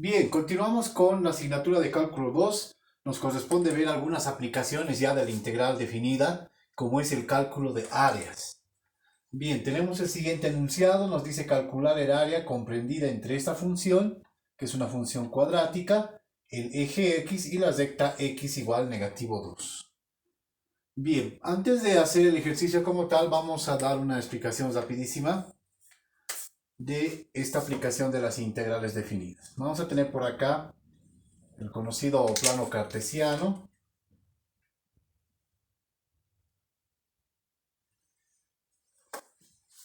Bien, continuamos con la asignatura de cálculo 2. Nos corresponde ver algunas aplicaciones ya de la integral definida, como es el cálculo de áreas. Bien, tenemos el siguiente enunciado, nos dice calcular el área comprendida entre esta función, que es una función cuadrática, el eje x y la recta x igual negativo 2. Bien, antes de hacer el ejercicio como tal, vamos a dar una explicación rapidísima de esta aplicación de las integrales definidas. Vamos a tener por acá el conocido plano cartesiano.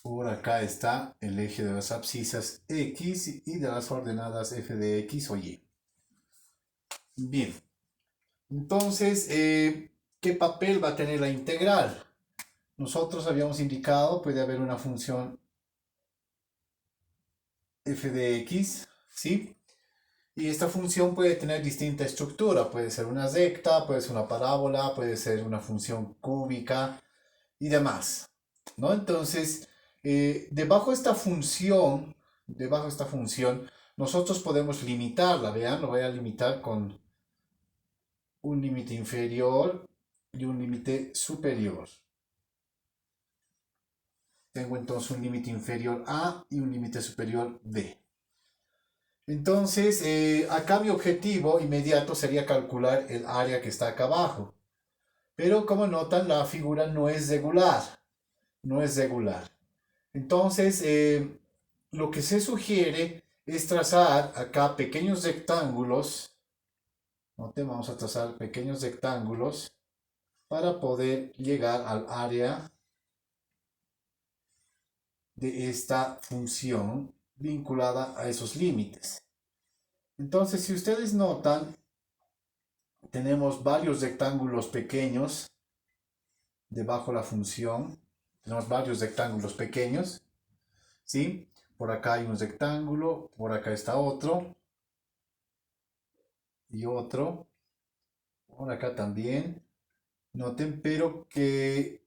Por acá está el eje de las abscisas x y de las ordenadas f de x o y. Bien, entonces, ¿qué papel va a tener la integral? Nosotros habíamos indicado, puede haber una función f de x, ¿sí? Y esta función puede tener distinta estructura, puede ser una recta, puede ser una parábola, puede ser una función cúbica y demás, ¿no? Entonces, debajo de esta función, nosotros podemos limitarla, vean, lo voy a limitar con un límite inferior y un límite superior. Tengo entonces un límite inferior A y un límite superior B. Entonces, acá mi objetivo inmediato sería calcular el área que está acá abajo. Pero como notan, la figura no es regular. No es regular. Entonces, lo que se sugiere es trazar acá pequeños rectángulos. Noten, vamos a trazar pequeños rectángulos para poder llegar al área de esta función vinculada a esos límites. Entonces, si ustedes notan, tenemos varios rectángulos pequeños debajo de la función. Tenemos varios rectángulos pequeños, ¿sí? Por acá hay un rectángulo, por acá está otro, y otro, por acá también. Noten, pero que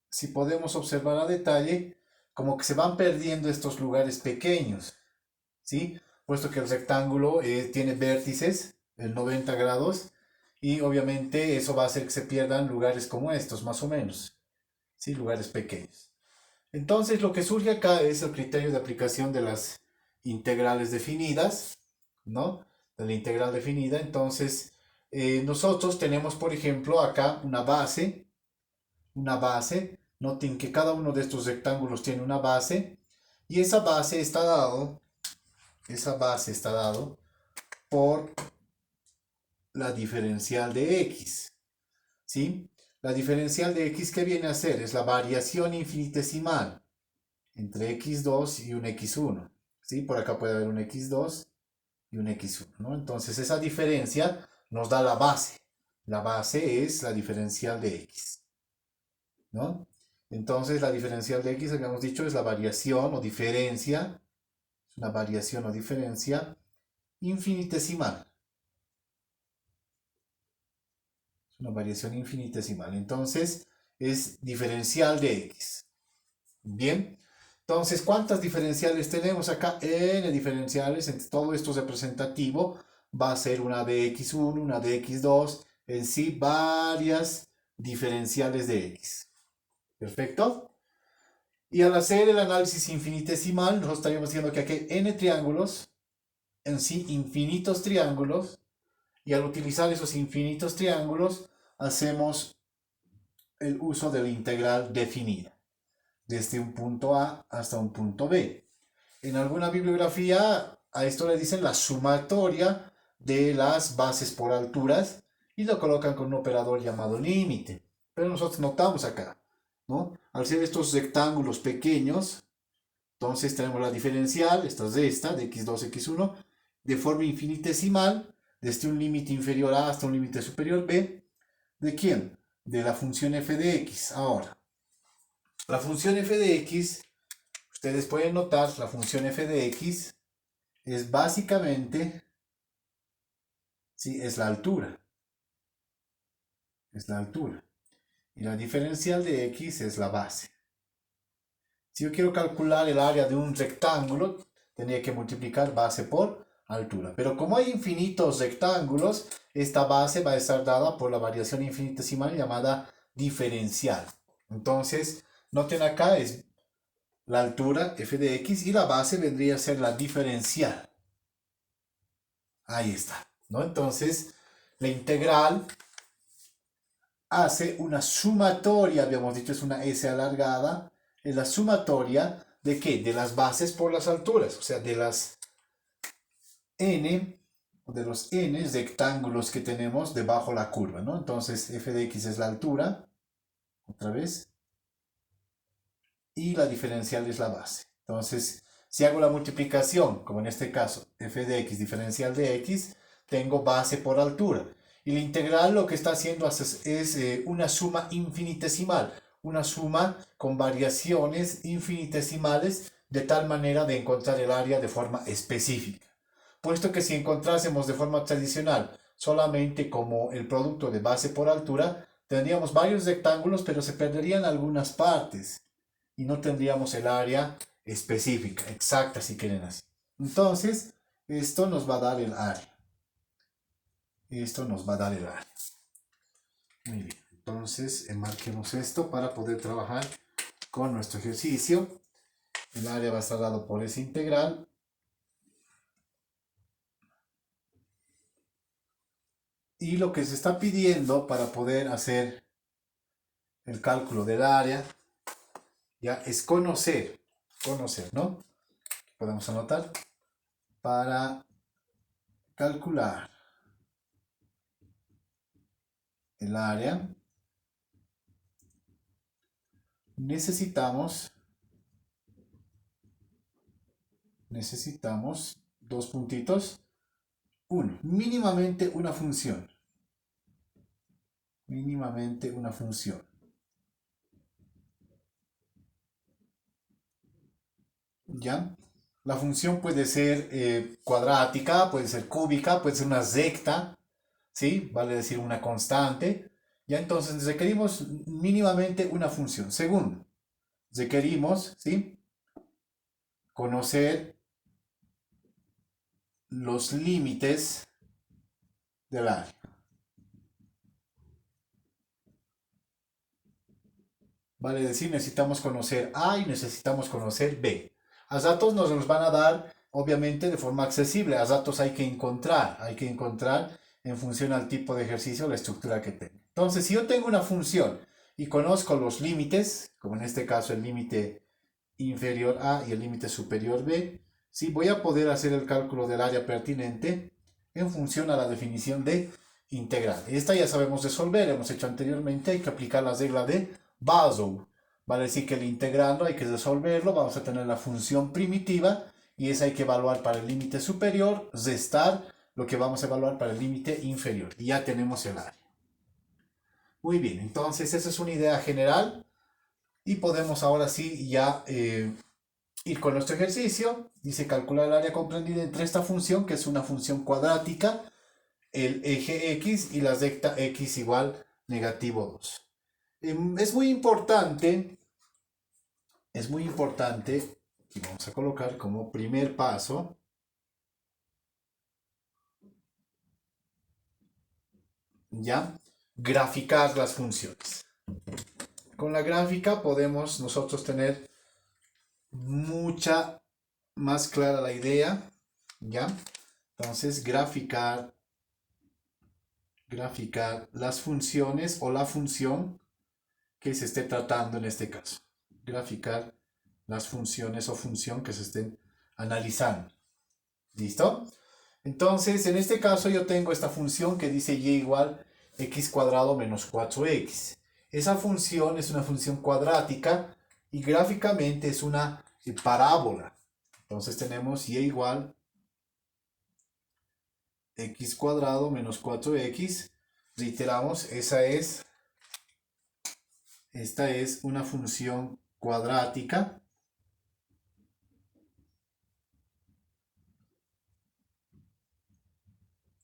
si podemos observar a detalle, como que se van perdiendo estos lugares pequeños, ¿sí? Puesto que el rectángulo tiene vértices en 90 grados y obviamente eso va a hacer que se pierdan lugares como estos, más o menos, ¿sí? Lugares pequeños. Entonces lo que surge acá es el criterio de aplicación de las integrales definidas, ¿no? De la integral definida. Entonces nosotros tenemos, por ejemplo, acá una base. Noten que cada uno de estos rectángulos tiene una base y esa base está dado por la diferencial de x, ¿sí? La diferencial de x, ¿qué viene a ser? Es la variación infinitesimal entre x2 y un x1, ¿sí? Por acá puede haber un x2 y un x1, ¿no? Entonces esa diferencia nos da la base. La base es la diferencial de x, ¿no? Entonces la diferencial de x, habíamos dicho, es la variación o diferencia, es una variación o diferencia infinitesimal. Es una variación infinitesimal. Entonces es diferencial de x. Bien. Entonces, ¿cuántas diferenciales tenemos acá? N diferenciales, todo esto es representativo. Va a ser una de x1, una de x2, en sí varias diferenciales de x. ¿Perfecto? Y al hacer el análisis infinitesimal, nosotros estaríamos diciendo que aquí hay n triángulos, en sí infinitos triángulos, y al utilizar esos infinitos triángulos, hacemos el uso de la integral definida, desde un punto A hasta un punto B. En alguna bibliografía a esto le dicen la sumatoria de las bases por alturas y lo colocan con un operador llamado límite. Pero nosotros notamos acá, ¿no? Al ser estos rectángulos pequeños, entonces tenemos la diferencial, esta es esta, de x2, x1, de forma infinitesimal, desde un límite inferior a hasta un límite superior b. ¿De quién? De la función f de x. Ahora, la función f de x, ustedes pueden notar, la función f de x es básicamente, sí, es la altura. Es la altura. Y la diferencial de x es la base. Si yo quiero calcular el área de un rectángulo, tendría que multiplicar base por altura. Pero como hay infinitos rectángulos, esta base va a estar dada por la variación infinitesimal llamada diferencial. Entonces, noten acá es la altura f de x y la base vendría a ser la diferencial. Ahí está, ¿no? Entonces, la integral hace una sumatoria, habíamos dicho es una S alargada, es la sumatoria de ¿qué? De las bases por las alturas, o sea, de las n, de los n rectángulos que tenemos debajo la curva, ¿no? Entonces, f de x es la altura, otra vez, y la diferencial es la base. Entonces, si hago la multiplicación, como en este caso, f de x diferencial de x, tengo base por altura. Y la integral lo que está haciendo es una suma infinitesimal, una suma con variaciones infinitesimales de tal manera de encontrar el área de forma específica. Puesto que si encontrásemos de forma tradicional solamente como el producto de base por altura, tendríamos varios rectángulos, pero se perderían algunas partes y no tendríamos el área específica, exacta si quieren así. Entonces, esto nos va a dar el área. Esto nos va a dar el área. Muy bien, entonces marquemos esto para poder trabajar con nuestro ejercicio. El área va a estar dado por esa integral. Y lo que se está pidiendo para poder hacer el cálculo del área ya es conocer, ¿no? Podemos anotar para calcular el área necesitamos dos puntitos. Uno, mínimamente una función. Mínimamente una función. ¿Ya? La función puede ser cuadrática, puede ser cúbica, puede ser una recta, ¿sí? Vale decir una constante. Ya entonces requerimos mínimamente una función. Segundo, requerimos, ¿sí? Conocer los límites del área. Vale decir, necesitamos conocer A y necesitamos conocer B. A datos nos los van a dar, obviamente, de forma accesible. A datos hay que encontrar en función al tipo de ejercicio la estructura que tenga. Entonces, si yo tengo una función y conozco los límites, como en este caso el límite inferior A y el límite superior B, sí voy a poder hacer el cálculo del área pertinente en función a la definición de integral. Esta ya sabemos resolver, hemos hecho anteriormente, hay que aplicar la regla de Basel. Vale decir que el integrando hay que resolverlo, vamos a tener la función primitiva y esa hay que evaluar para el límite superior, restar lo que vamos a evaluar para el límite inferior. Y ya tenemos el área. Muy bien, entonces esa es una idea general y podemos ahora sí ya ir con nuestro ejercicio. Dice calcular el área comprendida entre esta función, que es una función cuadrática, el eje x y la recta x igual negativo 2. Es muy importante, y vamos a colocar como primer paso, ya, graficar las funciones. Con la gráfica podemos nosotros tener mucha más clara la idea, ¿ya? Entonces, graficar las funciones o la función que se esté tratando en este caso. Graficar las funciones o función que se estén analizando. ¿Listo? Entonces, en este caso yo tengo esta función que dice y igual x cuadrado menos 4x. Esa función es una función cuadrática y gráficamente es una parábola. Entonces tenemos y igual x cuadrado menos 4x. Reiteramos, esta es una función cuadrática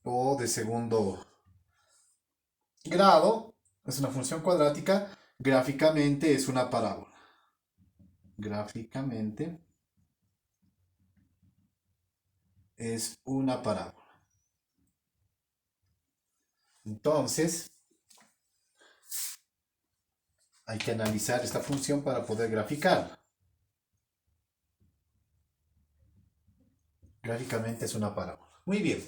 o de segundo grado. Es una función cuadrática, gráficamente es una parábola. Gráficamente es una parábola. Entonces, hay que analizar esta función para poder graficarla. Gráficamente es una parábola. Muy bien.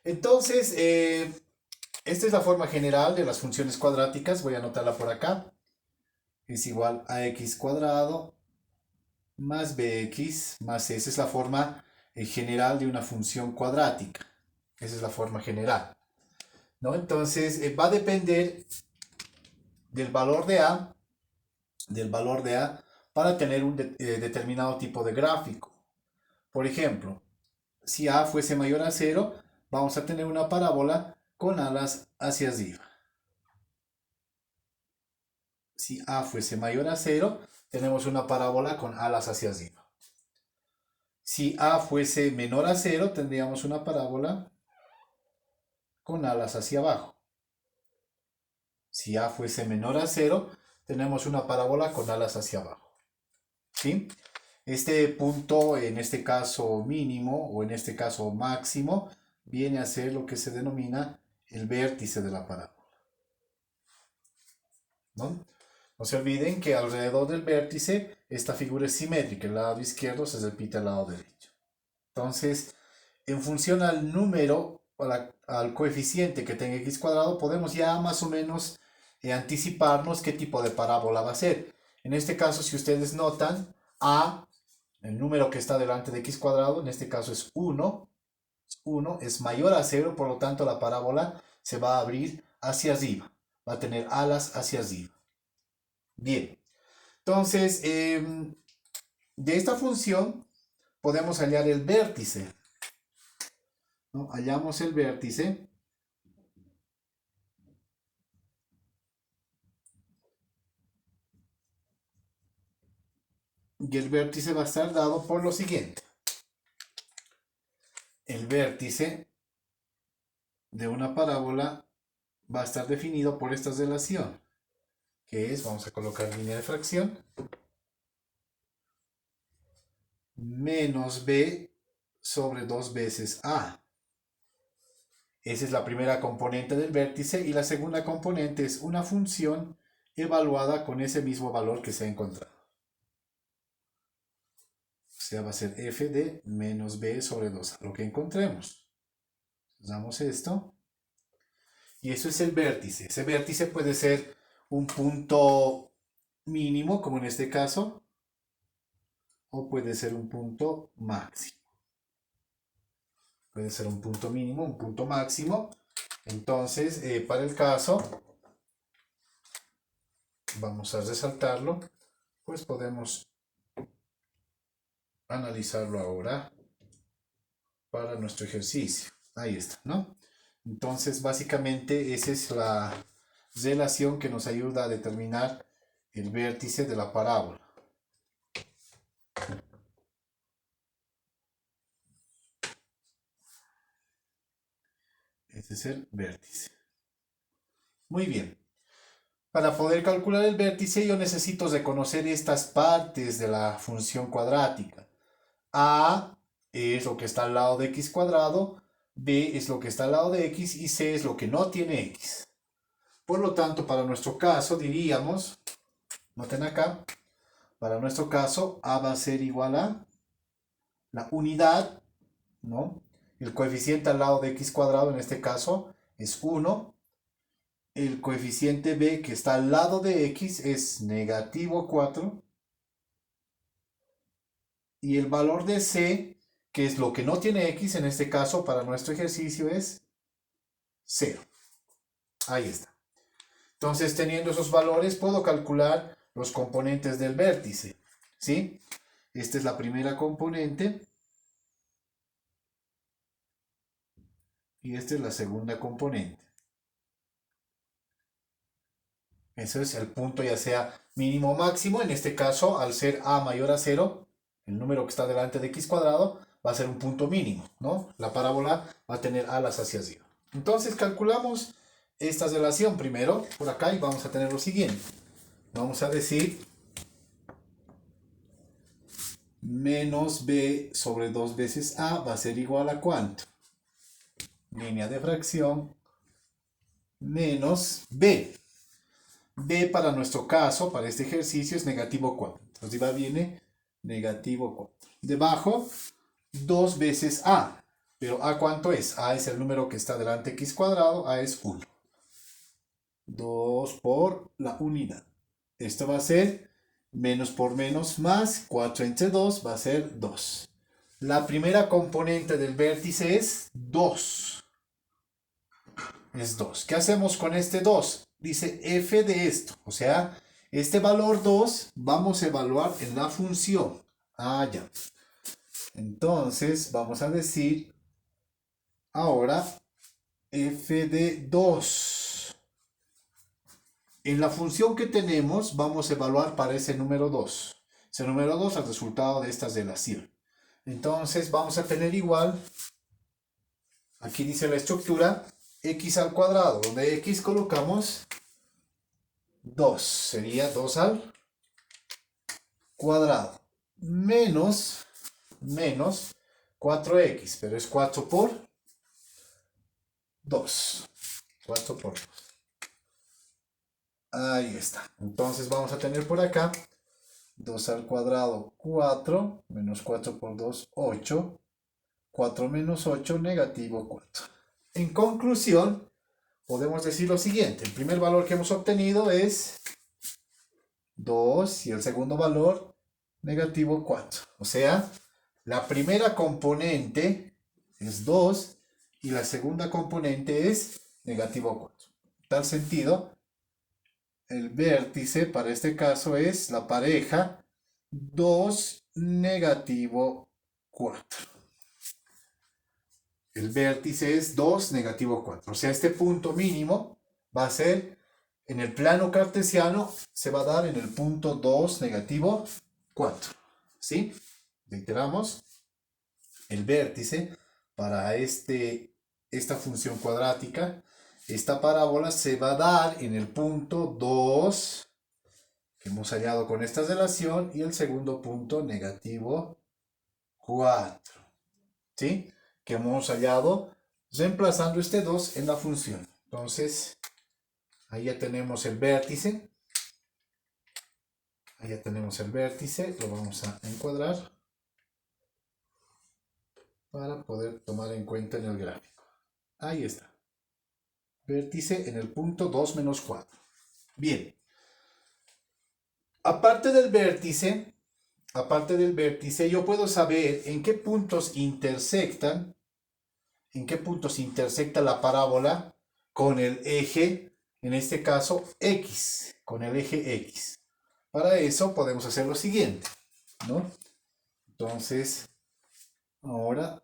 Entonces, esta es la forma general de las funciones cuadráticas. Voy a anotarla por acá. Es igual a x cuadrado más bx más c. Esa es la forma general de una función cuadrática. Esa es la forma general, ¿no? Entonces, va a depender del valor de a, para tener un determinado tipo de gráfico. Por ejemplo, si a fuese mayor a 0, vamos a tener una parábola con alas hacia arriba. Si a fuese mayor a 0, tenemos una parábola con alas hacia arriba. Si a fuese menor a 0, tendríamos una parábola con alas hacia abajo. Si a fuese menor a 0, tenemos una parábola con alas hacia abajo. ¿Sí? Este punto, en este caso mínimo o en este caso máximo, viene a ser lo que se denomina el vértice de la parábola, ¿no? No se olviden que alrededor del vértice esta figura es simétrica. El lado izquierdo se repite al lado derecho. Entonces, en función al número, al coeficiente que tenga x cuadrado, podemos ya más o menos anticiparnos qué tipo de parábola va a ser. En este caso, si ustedes notan, a, el número que está delante de x cuadrado, en este caso es 1, es mayor a 0, por lo tanto la parábola se va a abrir hacia arriba, va a tener alas hacia arriba. Bien, entonces de esta función podemos hallar el vértice, ¿no? Hallamos el vértice y el vértice va a estar dado por lo siguiente. El vértice de una parábola va a estar definido por esta relación, que es, vamos a colocar línea de fracción, menos b sobre 2 veces a. Esa es la primera componente del vértice y la segunda componente es una función evaluada con ese mismo valor que se ha encontrado. O sea, va a ser f de menos b sobre 2a, lo que encontremos. Damos esto. Y eso es el vértice. Ese vértice puede ser un punto mínimo, como en este caso, o puede ser un punto máximo. Puede ser un punto mínimo, un punto máximo. Entonces, para el caso, vamos a resaltarlo, pues podemos analizarlo ahora para nuestro ejercicio. Ahí está, ¿no? Entonces, básicamente, esa es la relación que nos ayuda a determinar el vértice de la parábola. Ese es el vértice. Muy bien. Para poder calcular el vértice, yo necesito reconocer estas partes de la función cuadrática. A es lo que está al lado de x cuadrado, b es lo que está al lado de x y c es lo que no tiene x. Por lo tanto, para nuestro caso diríamos, noten acá, para nuestro caso a va a ser igual a la unidad, ¿no? El coeficiente al lado de x cuadrado en este caso es 1. El coeficiente b que está al lado de x es negativo 4. Y el valor de c, que es lo que no tiene x, en este caso para nuestro ejercicio es 0. Ahí está. Entonces, teniendo esos valores, puedo calcular los componentes del vértice, ¿sí? Esta es la primera componente. Y esta es la segunda componente. Eso es el punto ya sea mínimo o máximo. En este caso, al ser a mayor a 0, el número que está delante de x cuadrado va a ser un punto mínimo, ¿no? La parábola va a tener alas hacia arriba. Entonces calculamos esta relación primero por acá y vamos a tener lo siguiente. Vamos a decir menos b sobre 2 veces a va a ser igual a ¿cuánto? Línea de fracción menos b. B para nuestro caso, para este ejercicio, es negativo 4. Entonces va viene negativo 4. Debajo, 2 veces a. Pero a ¿cuánto es? A es el número que está delante de x cuadrado, a es 1. 2 por la unidad. Esto va a ser menos por menos más, 4 entre 2 va a ser 2. La primera componente del vértice es 2. Es 2. ¿Qué hacemos con este 2? Dice f de esto. O sea, este valor 2 vamos a evaluar en la función. Ah, ya. Entonces, vamos a decir ahora f de 2. En la función que tenemos, vamos a evaluar para ese número 2. Ese número 2 el resultado de esta relación. Entonces, vamos a tener igual, aquí dice la estructura, x al cuadrado, donde x colocamos 2, sería 2 al cuadrado, menos 4x, pero es 4 por 2. 4 por 2. Ahí está. Entonces vamos a tener por acá 2 al cuadrado, 4, menos 4 por 2, 8. 4 menos 8, negativo 4. En conclusión, podemos decir lo siguiente. El primer valor que hemos obtenido es 2 y el segundo valor, negativo 4. O sea, la primera componente es 2 y la segunda componente es negativo 4. En tal sentido, el vértice para este caso es la pareja 2, negativo 4. El vértice es 2, negativo 4. O sea, este punto mínimo va a ser, en el plano cartesiano, se va a dar en el punto 2, negativo 4. ¿Sí? Reiteramos, el vértice para esta función cuadrática, esta parábola se va a dar en el punto 2, que hemos hallado con esta relación, y el segundo punto, negativo 4. ¿Sí? Que hemos hallado reemplazando este 2 en la función. Entonces, ahí ya tenemos el vértice. Ahí ya tenemos el vértice. Lo vamos a encuadrar para poder tomar en cuenta en el gráfico. Ahí está. Vértice en el punto 2 menos 4. Bien. Aparte del vértice, yo puedo saber en qué puntos intersecta la parábola con el eje, en este caso X, con el eje X. Para eso podemos hacer lo siguiente, ¿no? Entonces, ahora,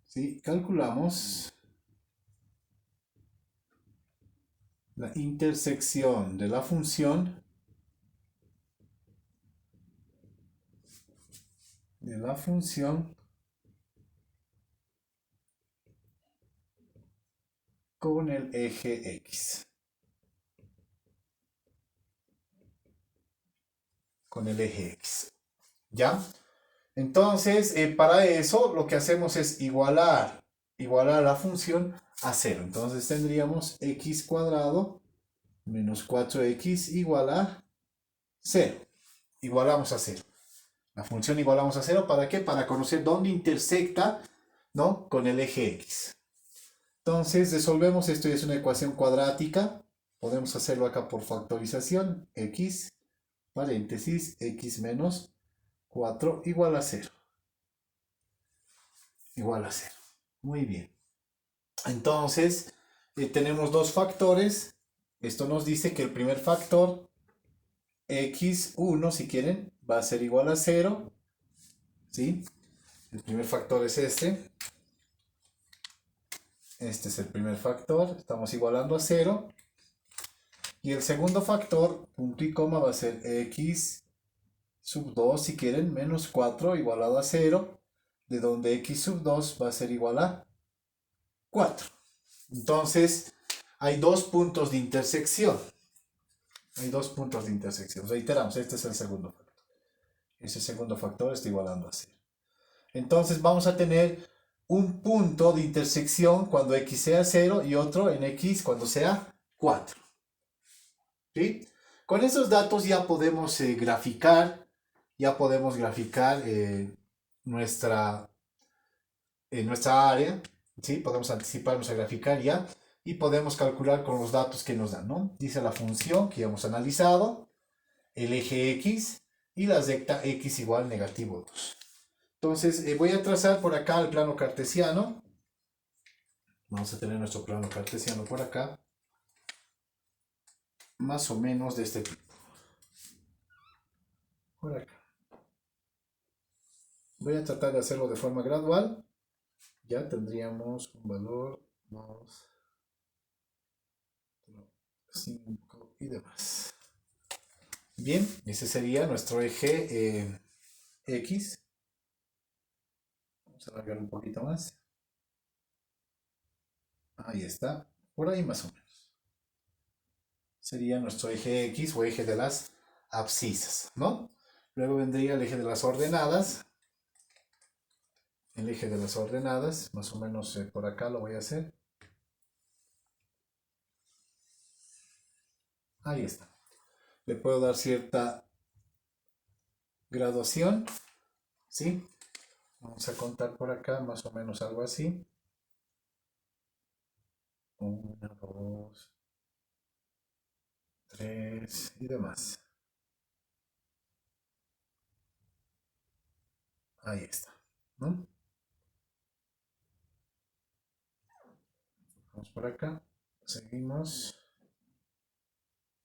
¿sí? Calculamos la intersección de la función con el eje X. Con el eje X. ¿Ya? Entonces, para eso lo que hacemos es igualar la función a 0. Entonces tendríamos x cuadrado menos 4x igual a 0. Igualamos a 0. La función igualamos a 0, ¿para qué? Para conocer dónde intersecta, ¿no? Con el eje x. Entonces resolvemos, esto es una ecuación cuadrática. Podemos hacerlo acá por factorización. X, paréntesis, x menos 4 igual a 0. Igual a 0. Muy bien. Entonces, tenemos dos factores. Esto nos dice que el primer factor, x1, si quieren, va a ser igual a 0. ¿Sí? El primer factor es este. Este es el primer factor. Estamos igualando a 0. Y el segundo factor, punto y coma, va a ser x sub 2, si quieren, menos 4 igualado a 0. De donde x sub 2 va a ser igual a 4. Entonces, hay dos puntos de intersección. Hay dos puntos de intersección. Reiteramos, este es el segundo factor. Ese segundo factor está igualando a 0. Entonces vamos a tener un punto de intersección cuando x sea 0 y otro en x cuando sea 4. ¿Sí? Con esos datos ya podemos graficar, nuestra, nuestra área, ¿sí? Podemos anticiparnos a graficar ya y podemos calcular con los datos que nos dan, ¿no? Dice la función que ya hemos analizado, el eje x y la recta x igual negativo 2. Entonces voy a trazar por acá el plano cartesiano. Vamos a tener nuestro plano cartesiano por acá. Más o menos de este tipo. Por acá. Voy a tratar de hacerlo de forma gradual. Ya tendríamos un valor 2, 5 y demás. Bien, ese sería nuestro eje X. Vamos a alargar un poquito más. Ahí está. Por ahí más o menos. Sería nuestro eje X o eje de las abscisas, ¿no? Luego vendría el eje de las ordenadas. El eje de las ordenadas, más o menos por acá lo voy a hacer. Ahí está. Le puedo dar cierta graduación, ¿sí? Vamos a contar por acá más o menos algo así. 1, 2, 3 y demás. Ahí está, ¿no? Vamos por acá. Seguimos.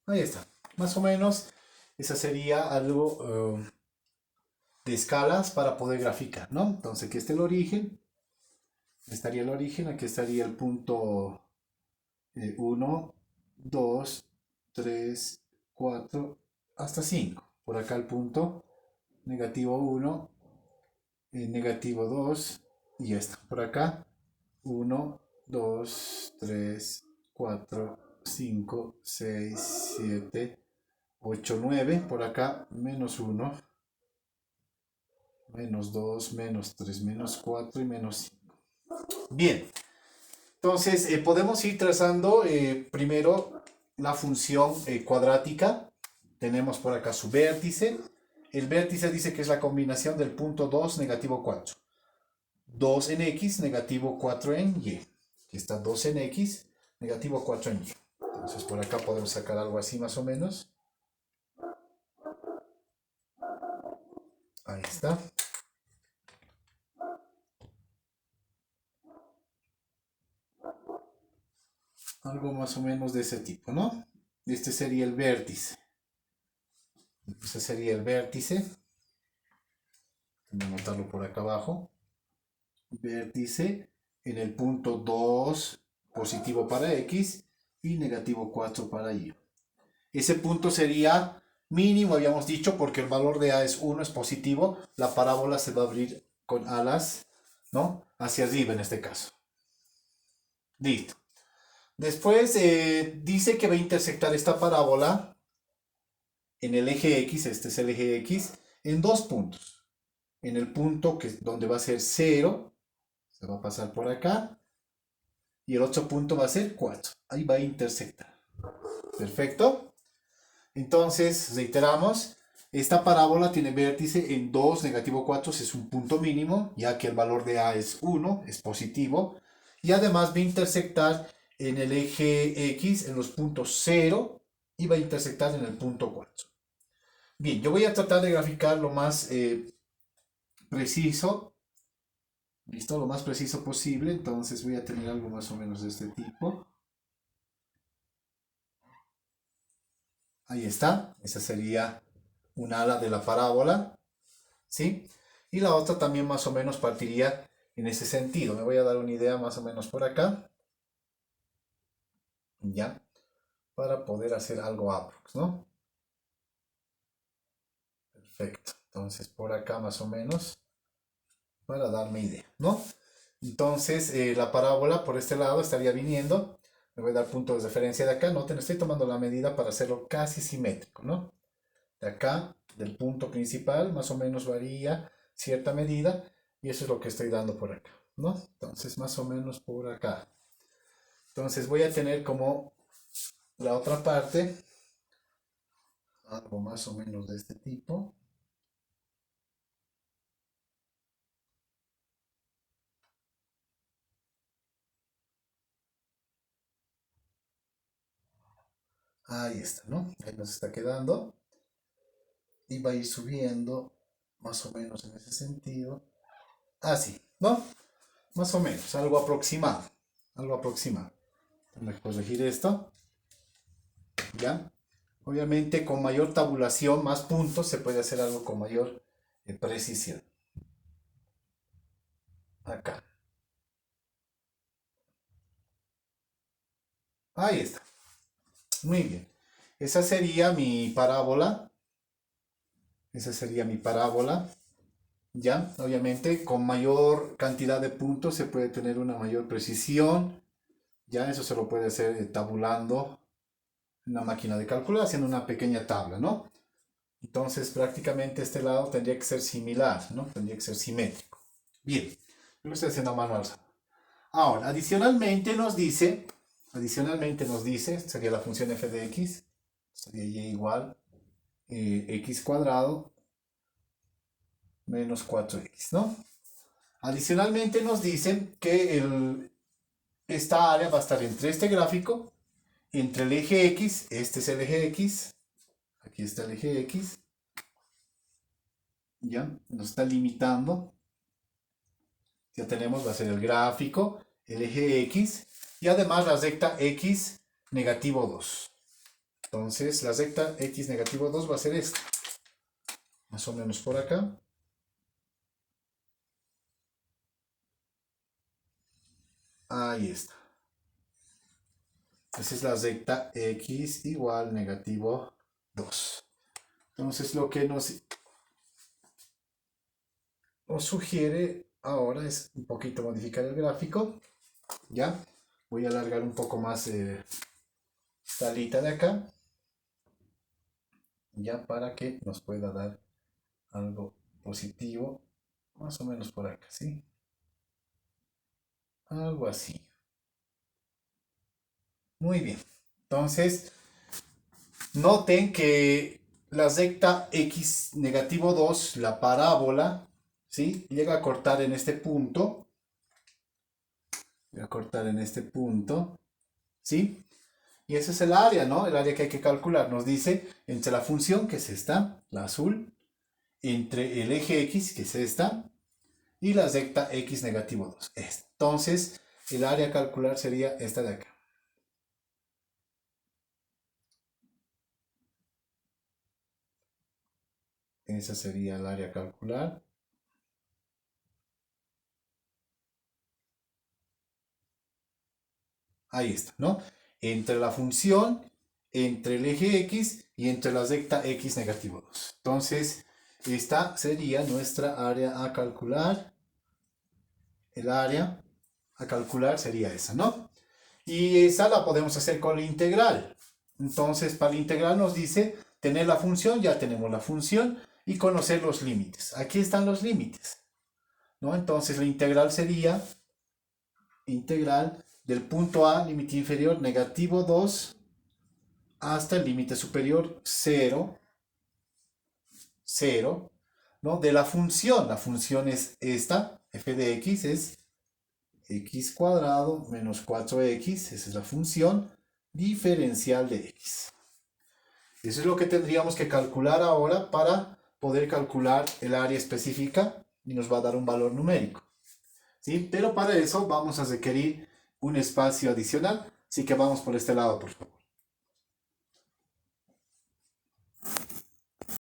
Ahí está. Más o menos, esa sería algo de escalas para poder graficar, ¿no? Entonces aquí está el origen. Estaría el origen, aquí estaría el punto 1, 2, 3, 4, hasta 5. Por acá el punto negativo 1, negativo 2 y esto. Por acá 1, 2, 3, 4, 5, 6, 7, 8, 9. Por acá menos 1, menos 2, menos 3, menos 4 y menos 5. Bien, entonces podemos ir trazando primero la función cuadrática. Tenemos por acá su vértice. El vértice dice que es la combinación del punto 2, negativo 4. 2 en x, negativo 4 en y. Aquí está 2 en x, negativo 4 en y. Entonces por acá podemos sacar algo así más o menos. Ahí está. Algo más o menos de ese tipo, ¿no? Este sería el vértice. Este sería el vértice. Voy a anotarlo por acá abajo. Vértice en el punto 2, positivo para x y negativo 4 para y. Ese punto sería mínimo, habíamos dicho, porque el valor de a es 1, es positivo. La parábola se va a abrir con alas, ¿no? Hacia arriba en este caso. Listo. Después dice que va a intersectar esta parábola en el eje X, este es el eje X, en dos puntos. En el punto donde va a ser 0, se va a pasar por acá, y el otro punto va a ser 4. Ahí va a intersectar. Perfecto. Entonces, reiteramos, esta parábola tiene vértice en 2, negativo 4, es un punto mínimo, ya que el valor de a es 1, es positivo, y además va a intersectar en el eje X en los puntos 0 y va a intersectar en el punto 4. Bien, yo voy a tratar de graficar lo más preciso, listo, lo más preciso posible, entonces voy a tener algo más o menos de este tipo. Ahí está, esa sería un ala de la parábola, ¿sí? Y la otra también más o menos partiría en ese sentido. Me voy a dar una idea más o menos por acá, ¿ya? Para poder hacer algo aprox, ¿no? Perfecto. Entonces por acá más o menos, para darme idea, ¿no? Entonces la parábola por este lado estaría viniendo Le voy a dar punto de referencia de acá. Noten, estoy tomando la medida para hacerlo casi simétrico, ¿no? De acá, del punto principal, más o menos varía cierta medida. Y eso es lo que estoy dando por acá, ¿no? Entonces, más o menos por acá. Entonces voy a tener como la otra parte, algo más o menos de este tipo. Ahí está, ¿no? Ahí nos está quedando. Y va a ir subiendo más o menos en ese sentido. Así, ¿no? Más o menos, algo aproximado. Algo aproximado. Voy a corregir esto. ¿Ya? Obviamente con mayor tabulación, más puntos, se puede hacer algo con mayor precisión. Acá. Ahí está. Muy bien. Esa sería mi parábola. Esa sería mi parábola. Ya, obviamente con mayor cantidad de puntos se puede tener una mayor precisión. Ya eso se lo puede hacer tabulando en una máquina de calcular, haciendo una pequeña tabla, ¿no? Entonces prácticamente este lado tendría que ser similar, ¿no? Tendría que ser simétrico. Bien, yo lo estoy haciendo a mano alzada. Ahora, adicionalmente nos dice, sería la función f de x, sería y igual x cuadrado menos 4x, ¿no? Adicionalmente nos dicen que esta área va a estar entre este gráfico, entre el eje X, este es el eje X, aquí está el eje X, ya, nos está limitando, ya tenemos, va a ser el gráfico, el eje X, y además la recta X negativo 2. Entonces la recta X negativo 2 va a ser esta, más o menos por acá. Ahí está. Esa es la recta X igual negativo 2. Entonces lo que nos sugiere ahora es un poquito modificar el gráfico. Ya. Voy a alargar un poco más esta alita de acá. Ya para que nos pueda dar algo positivo. Más o menos por acá, ¿sí? Algo así. Muy bien. Entonces, noten que la recta x negativo 2, la parábola, ¿sí? Llega a cortar en este punto. Voy a cortar en este punto, ¿sí? Y ese es el área, ¿no? El área que hay que calcular. Nos dice entre la función, que es esta, la azul, entre el eje X, que es esta, y la recta X negativo 2. Entonces, el área a calcular sería esta de acá. Esa sería el área a calcular. Ahí está, ¿no? Entre la función, entre el eje X y entre la recta X negativo 2. Entonces, esta sería nuestra área a calcular. El área a calcular sería esa, ¿no? Y esa la podemos hacer con la integral. Entonces, para la integral nos dice tener la función, ya tenemos la función, y conocer los límites. Aquí están los límites, ¿no? Entonces, la integral sería integral del punto A, límite inferior, negativo 2, hasta el límite superior, 0, 0, ¿no? De la función es esta, f de x es x cuadrado menos 4x, esa es la función diferencial de x. Eso es lo que tendríamos que calcular ahora para poder calcular el área específica y nos va a dar un valor numérico, ¿sí? Pero para eso vamos a requerir un espacio adicional, así que vamos por este lado, por favor.